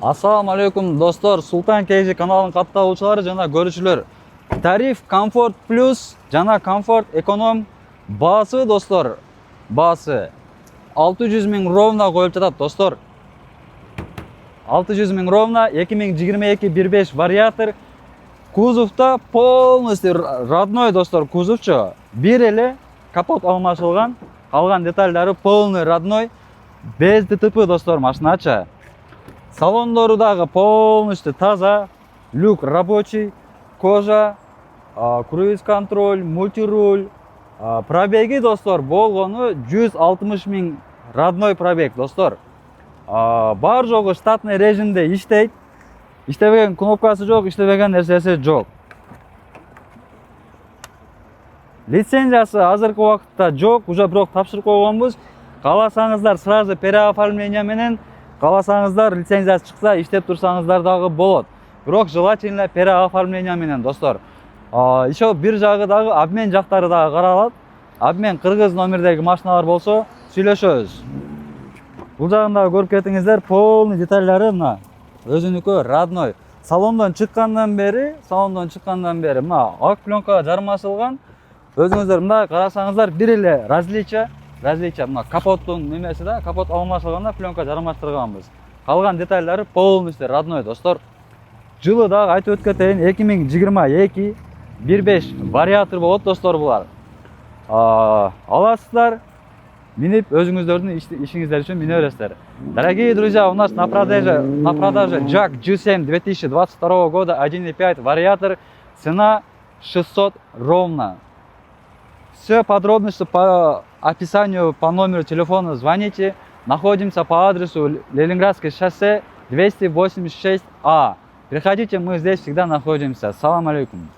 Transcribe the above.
Assalamu alaikum dostlar. Sultan KG kanalının kattалуучулары жана көрүүчүлөр. Tarif Comfort Plus жана Comfort Econom баасы достор. Баасы 600 000 ровно коюп жатат достор. 600 000 ровно 2022 1.5 вариатор. Кузовта полностью родной достор кузовчу. Бир эле капот алмашылган, калган детальдары полный родной. Без ДТП достор машинача. Салондору дагы полностью таза, люк рабочий, кожа, круиз контроль, мультируль. Пробеги достор болгону 160 000 родной пробег достор. Бар жогу штатный режимде иштейт. Иштебеген кнопкасы жок, иштебеген нерсеси жок. Лицензиясы азыркы убакытта жок, уже бирок тапшырып койгонбуз. Кааласаңыздар сразу переоформление менен, кааласаңыздар лицензиясы чыкса иштеп турсаңыздар дагы болот. Бирок желательно переоформление менен достор. Еще бир жагы дагы обмен жактары дагы каралат. Обмен кыргыз номердеги машиналар болсо сүйлөшөбүз. Бул жагын дагы көрүп кетиңиздер, полный детальдары мына өзүнүкү родной. Салондон чыккандан бери мына ак пленкага жармашылган. Өзүңүздөр мында карасаңыздар бир эле различие мына капоттун немеси да, капот алмашылганда пленка жармаштырганбыз. Калган детальдары полностью родной достор. Жылы дагы айтып өткөтөйүн 2022 1.5 вариатор болот достор булар. Аласыздар, минип өзүңүздөрдүн ишиңиздер үчүн мине бересиздер. Дорогие друзья, у нас на продаже Jack G7 2022 года 1.5 вариатор, цена 600 ровно. Все подробности по описанию, по номеру телефона звоните. Находимся по адресу Ленинградское шоссе 286А. Приходите, мы здесь всегда находимся. Салам алейкум.